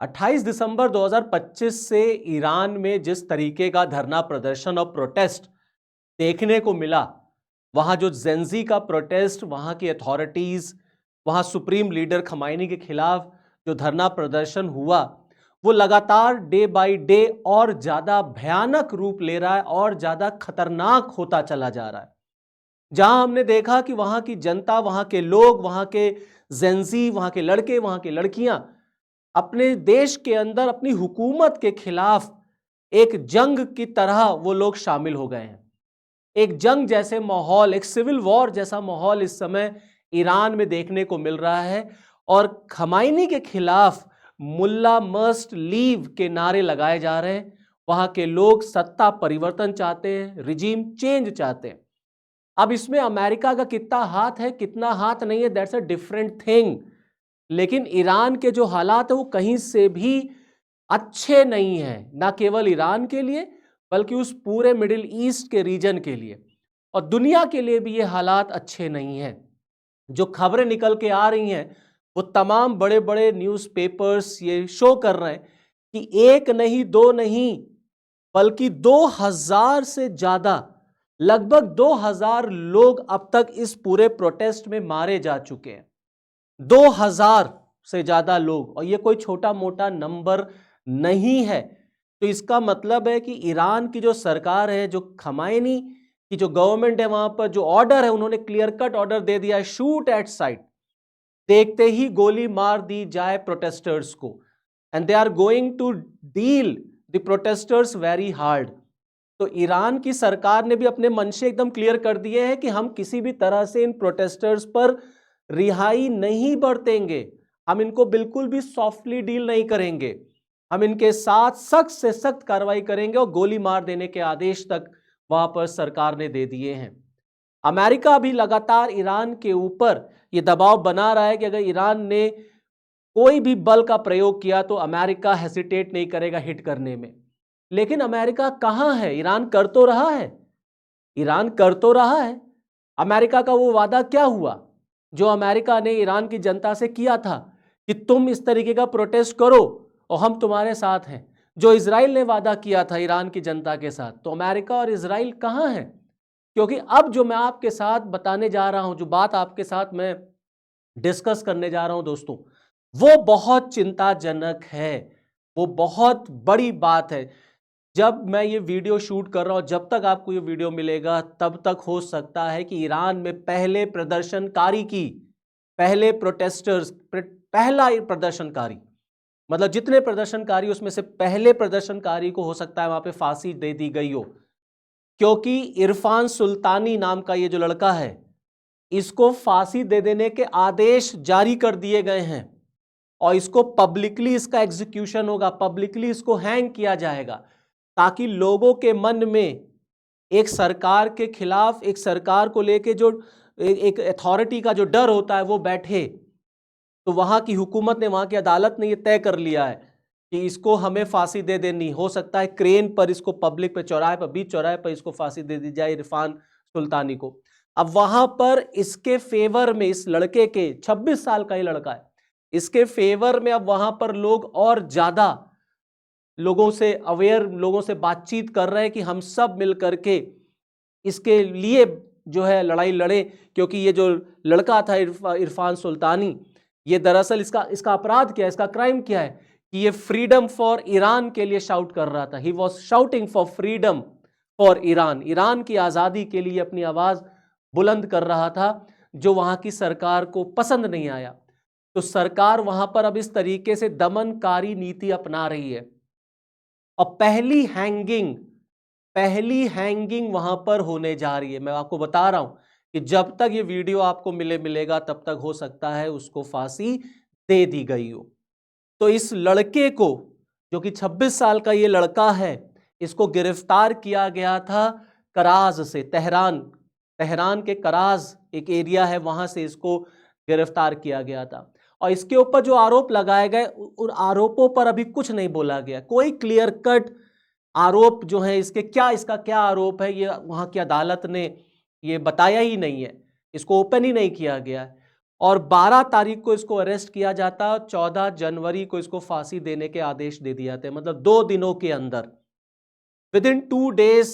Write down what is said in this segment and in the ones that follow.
28 दिसंबर 2025 से ईरान में जिस तरीके का धरना प्रदर्शन और प्रोटेस्ट देखने को मिला, वहां जो जेंजी का प्रोटेस्ट, वहां की अथॉरिटीज, वहां सुप्रीम लीडर खमाइनी के खिलाफ जो धरना प्रदर्शन हुआ, वो लगातार डे बाय डे और ज्यादा भयानक रूप ले रहा है और ज्यादा खतरनाक होता चला जा रहा है। जहां हमने देखा कि वहां की जनता, वहां के लोग, वहां के जेंजी, वहां के लड़के, वहां की लड़कियां अपने देश के अंदर अपनी हुकूमत के खिलाफ एक जंग की तरह वो लोग शामिल हो गए हैं। एक जंग जैसे माहौल, एक सिविल वॉर जैसा माहौल इस समय ईरान में देखने को मिल रहा है और खमाइनी के खिलाफ मुल्ला मस्ट लीव के नारे लगाए जा रहे हैं। वहां के लोग सत्ता परिवर्तन चाहते हैं, रिजीम चेंज चाहते हैं। अब इसमें अमेरिका का कितना हाथ है, कितना हाथ नहीं है, दैट्स अ डिफरेंट थिंग। लेकिन ईरान के जो हालात है वो कहीं से भी अच्छे नहीं है, ना केवल ईरान के लिए बल्कि उस पूरे मिडिल ईस्ट के रीजन के लिए और दुनिया के लिए भी ये हालात अच्छे नहीं हैं। जो खबरें निकल के आ रही हैं वो तमाम बड़े बड़े न्यूज़पेपर्स ये शो कर रहे हैं कि एक नहीं, दो नहीं, बल्कि 2000 से ज्यादा, लगभग 2000 लोग अब तक इस पूरे प्रोटेस्ट में मारे जा चुके हैं। 2000 से ज्यादा लोग, और ये कोई छोटा मोटा नंबर नहीं है। तो इसका मतलब है कि ईरान की जो सरकार है, जो खमाइनी की जो गवर्नमेंट है, वहां पर जो ऑर्डर है, उन्होंने क्लियर कट ऑर्डर दे दिया है, शूट एट साइट, देखते ही गोली मार दी जाए प्रोटेस्टर्स को, and they are going to deal the protesters very hard. तो ईरान की सरकार ने भी अपने मंशे एकदम क्लियर कर दिए हैं कि हम किसी भी तरह से इन प्रोटेस्टर्स पर रिहाई नहीं बरतेंगे, हम इनको बिल्कुल भी सॉफ्टली डील नहीं करेंगे, हम इनके साथ सख्त से सख्त कार्रवाई करेंगे और गोली मार देने के आदेश तक वहां पर सरकार ने दे दिए हैं। अमेरिका भी लगातार ईरान के ऊपर यह दबाव बना रहा है कि अगर ईरान ने कोई भी बल का प्रयोग किया तो अमेरिका हेसिटेट नहीं करेगा हिट करने में। लेकिन अमेरिका कहां है? ईरान कर तो रहा है, ईरान कर तो रहा है। अमेरिका का वो वादा क्या हुआ जो अमेरिका ने ईरान की जनता से किया था कि तुम इस तरीके का प्रोटेस्ट करो और हम तुम्हारे साथ हैं? जो इजराइल ने वादा किया था ईरान की जनता के साथ, तो अमेरिका और इजराइल कहां है? क्योंकि अब जो मैं आपके साथ बताने जा रहा हूं, जो बात आपके साथ मैं डिस्कस करने जा रहा हूं दोस्तों, वो बहुत चिंताजनक है, वो बहुत बड़ी बात है। जब मैं ये वीडियो शूट कर रहा हूं, जब तक आपको ये वीडियो मिलेगा तब तक हो सकता है कि ईरान में पहले प्रदर्शनकारी की, पहले प्रोटेस्टर्स, पहला प्रदर्शनकारी, मतलब जितने प्रदर्शनकारी उसमें से पहले प्रदर्शनकारी को हो सकता है वहां पे फांसी दे दी गई हो। क्योंकि इरफान सुल्तानी नाम का ये जो लड़का है, इसको फांसी दे देने के आदेश जारी कर दिए गए हैं और इसको पब्लिकली, इसका एग्जीक्यूशन होगा, पब्लिकली इसको हैंग किया जाएगा, ताकि लोगों के मन में एक सरकार के खिलाफ, एक सरकार को लेके जो एक अथॉरिटी का जो डर होता है वो बैठे। तो वहां की हुकूमत ने, वहां की अदालत ने ये तय कर लिया है कि इसको हमें फांसी दे देनी, हो सकता है क्रेन पर इसको पब्लिक पे, चौराहे पर, बीच चौराहे पर इसको फांसी दे दी जाए इरफान सुल्तानी को। अब वहां पर इसके फेवर में, इस लड़के के, 26 साल का ये लड़का है, इसके फेवर में अब वहां पर लोग और ज्यादा लोगों से अवेयर, लोगों से बातचीत कर रहे हैं कि हम सब मिल करके इसके लिए जो है लड़ाई लड़े। क्योंकि ये जो लड़का था इरफान सुल्तानी, ये दरअसल इसका अपराध क्या है, इसका क्राइम क्या है कि ये फ्रीडम फॉर ईरान के लिए शाउट कर रहा था। He was shouting for freedom for Iran, Iran की आज़ादी के लिए अपनी आवाज़ बुलंद कर रहा था, जो वहाँ की सरकार को पसंद नहीं आया। तो सरकार वहाँ पर अब इस तरीके से दमनकारी नीति अपना रही है और पहली हैंगिंग वहां पर होने जा रही है। मैं आपको बता रहा हूं कि जब तक ये वीडियो आपको मिलेगा तब तक हो सकता है उसको फांसी दे दी गई हो। तो इस लड़के को, जो कि 26 साल का ये लड़का है, इसको गिरफ्तार किया गया था कराज से, तेहरान के कराज एक एरिया है, वहां से इसको गिरफ्तार किया गया था। और इसके ऊपर जो आरोप लगाए गए, उन आरोपों पर अभी कुछ नहीं बोला गया। कोई क्लियर कट आरोप जो है इसके, क्या, इसका क्या आरोप है, ये वहां की अदालत ने ये बताया ही नहीं है, इसको ओपन ही नहीं किया गया है। और 12 तारीख को इसको अरेस्ट किया जाता, 14 जनवरी को इसको फांसी देने के आदेश दे दिए जाते, मतलब 2 दिनों के अंदर, विद इन 2 डेज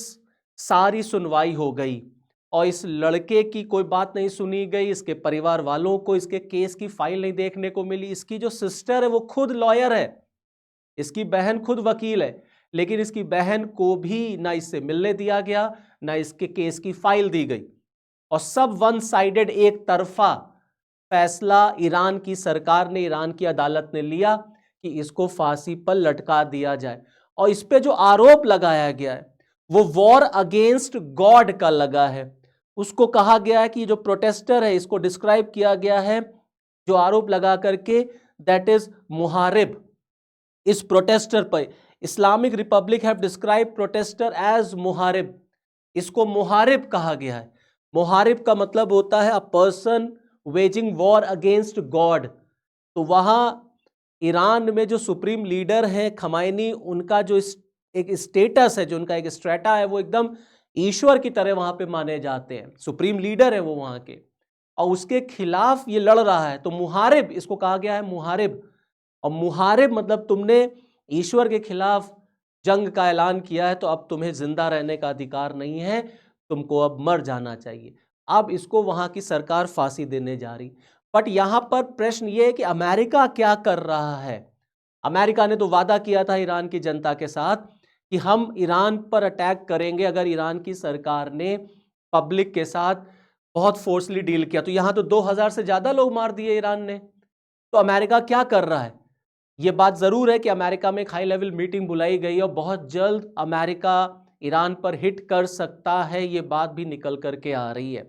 सारी सुनवाई हो गई और इस लड़के की कोई बात नहीं सुनी गई, इसके परिवार वालों को इसके केस की फाइल नहीं देखने को मिली। इसकी जो सिस्टर है वो खुद लॉयर है, इसकी बहन खुद वकील है, लेकिन इसकी बहन को भी ना इससे मिलने दिया गया, ना इसके केस की फाइल दी गई, और सब वन साइडेड, एक तरफा फैसला ईरान की सरकार ने, ईरान की अदालत ने लिया कि इसको फांसी पर लटका दिया जाए। और इस पे जो आरोप लगाया गया है वो वॉर अगेंस्ट गॉड का लगा है। उसको कहा गया है कि जो प्रोटेस्टर है, इसको डिस्क्राइब किया गया है जो आरोप लगा करके, दैट इज मुहारिब। इस प्रोटेस्टर पर Islamic republic have describe protester as मुहारिब, इसको मुहारिब कहा गया है। मुहारिब का मतलब होता है a person waging war against God. तो वहां ईरान में जो सुप्रीम लीडर है खमैनी, उनका जो एक स्टेटस है, जो उनका एक स्ट्रेटा है, वो एकदम ईश्वर की तरह वहां पे माने जाते हैं, सुप्रीम लीडर है वो वहां के, और उसके खिलाफ ये लड़ रहा है। तो मुहारिब इसको कहा गया है, मुहारिब। और मुहारिब मतलब तुमने ईश्वर के खिलाफ जंग का ऐलान किया है, तो अब तुम्हें जिंदा रहने का अधिकार नहीं है, तुमको अब मर जाना चाहिए। अब इसको वहां की सरकार फांसी देने जा रही। बट यहां पर प्रश्न यह है कि अमेरिका क्या कर रहा है। अमेरिका ने तो वादा किया था ईरान की जनता के साथ कि हम ईरान पर अटैक करेंगे अगर ईरान की सरकार ने पब्लिक के साथ बहुत फोर्सली डील किया। तो यहां तो 2000 से ज्यादा लोग मार दिए ईरान ने। तो अमेरिका क्या कर रहा है? यह बात जरूर है कि अमेरिका में एक हाई लेवल मीटिंग बुलाई गई और बहुत जल्द अमेरिका ईरान पर हिट कर सकता है, यह बात भी निकल करके आ रही है।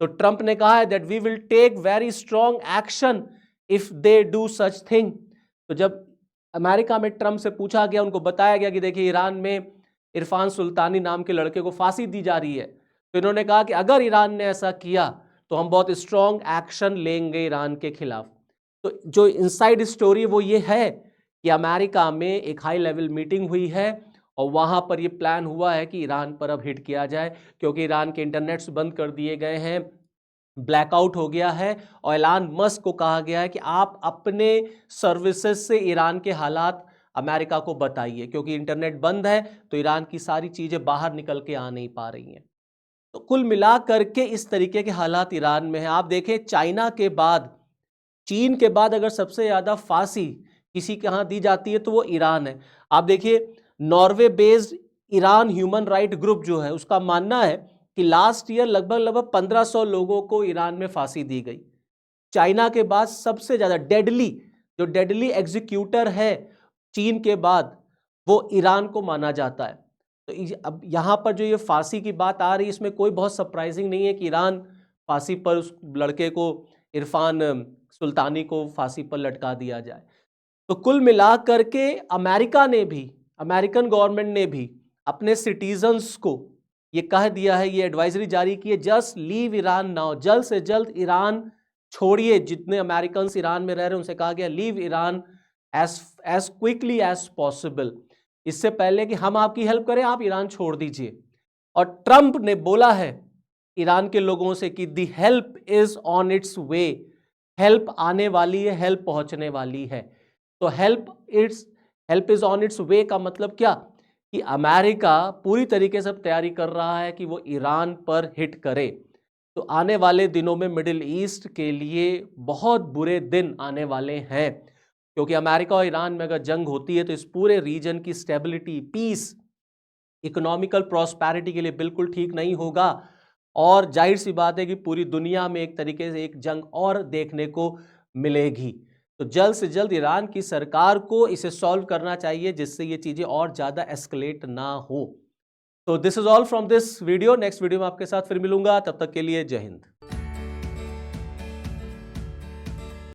तो ट्रंप ने कहा है that we will take very strong action if they do such thing. तो जब अमेरिका में ट्रंप से पूछा गया, उनको बताया गया कि देखिए ईरान में इरफान सुल्तानी नाम के लड़के को फांसी दी जा रही है, तो इन्होंने कहा कि अगर ईरान ने ऐसा किया तो हम बहुत स्ट्रॉन्ग एक्शन लेंगे ईरान के खिलाफ। तो जो इनसाइड स्टोरी वो ये है कि अमेरिका में एक हाई लेवल मीटिंग हुई है और वहां पर ये प्लान हुआ है कि ईरान पर अब हिट किया जाए, क्योंकि ईरान के इंटरनेट्स बंद कर दिए गए हैं, ब्लैकआउट हो गया है, और एलन मस्क को कहा गया है कि आप अपने सर्विसेज से ईरान के हालात अमेरिका को बताइए, क्योंकि इंटरनेट बंद है तो ईरान की सारी चीजें बाहर निकल के आ नहीं पा रही हैं। तो कुल मिला करके इस तरीके के हालात ईरान में हैं। आप देखें, चाइना के बाद, चीन के बाद अगर सबसे ज्यादा फांसी किसी के यहां दी जाती है तो वो ईरान है। आप देखिए, Norway based Iran human right group जो है, उसका मानना है कि लास्ट ईयर लगभग 1500 लोगों को ईरान में फांसी दी गई। चाइना के बाद सबसे ज्यादा डेडली एग्जीक्यूटर है चीन के बाद, वो ईरान को माना जाता है। तो अब यहां पर जो ये फांसी की बात आ रही है, इसमें कोई बहुत सरप्राइजिंग नहीं है कि ईरान फांसी पर उस लड़के को, इरफान सुल्तानी को फांसी पर लटका दिया जाए। तो कुल मिला करके अमेरिका ने भी, अमेरिकन गवर्नमेंट ने भी अपने सिटीजन्स को ये कह दिया है, ये एडवाइजरी जारी की है, जस्ट लीव ईरान नाउ, जल्द से जल्द ईरान छोड़िए। जितने अमेरिकन ईरान में रह रहे हैं उनसे कहा गया leave Iran as quickly as possible, इससे पहले कि हम आपकी हेल्प करें, आप ईरान छोड़ दीजिए। और ट्रंप ने बोला है ईरान के लोगों से कि दी help is on it's way, help आने वाली है, हेल्प पहुंचने वाली है। तो हेल्प इज ऑन इट्स वे का मतलब क्या कि अमेरिका पूरी तरीके से तैयारी कर रहा है कि वो ईरान पर हिट करे। तो आने वाले दिनों में मिडिल ईस्ट के लिए बहुत बुरे दिन आने वाले हैं, क्योंकि अमेरिका और ईरान में अगर जंग होती है तो इस पूरे रीजन की स्टेबिलिटी, पीस, इकोनॉमिकल प्रॉस्पेरिटी के लिए बिल्कुल ठीक नहीं होगा। और जाहिर सी बात है कि पूरी दुनिया में एक तरीके से एक जंग और देखने को मिलेगी। तो जल्द से जल्द ईरान की सरकार को इसे सॉल्व करना चाहिए, जिससे ये चीजें और ज्यादा एस्केलेट ना हो। तो this is all from this video. Next video में आपके साथ फिर मिलूंगा, तब तक के लिए जय हिंद।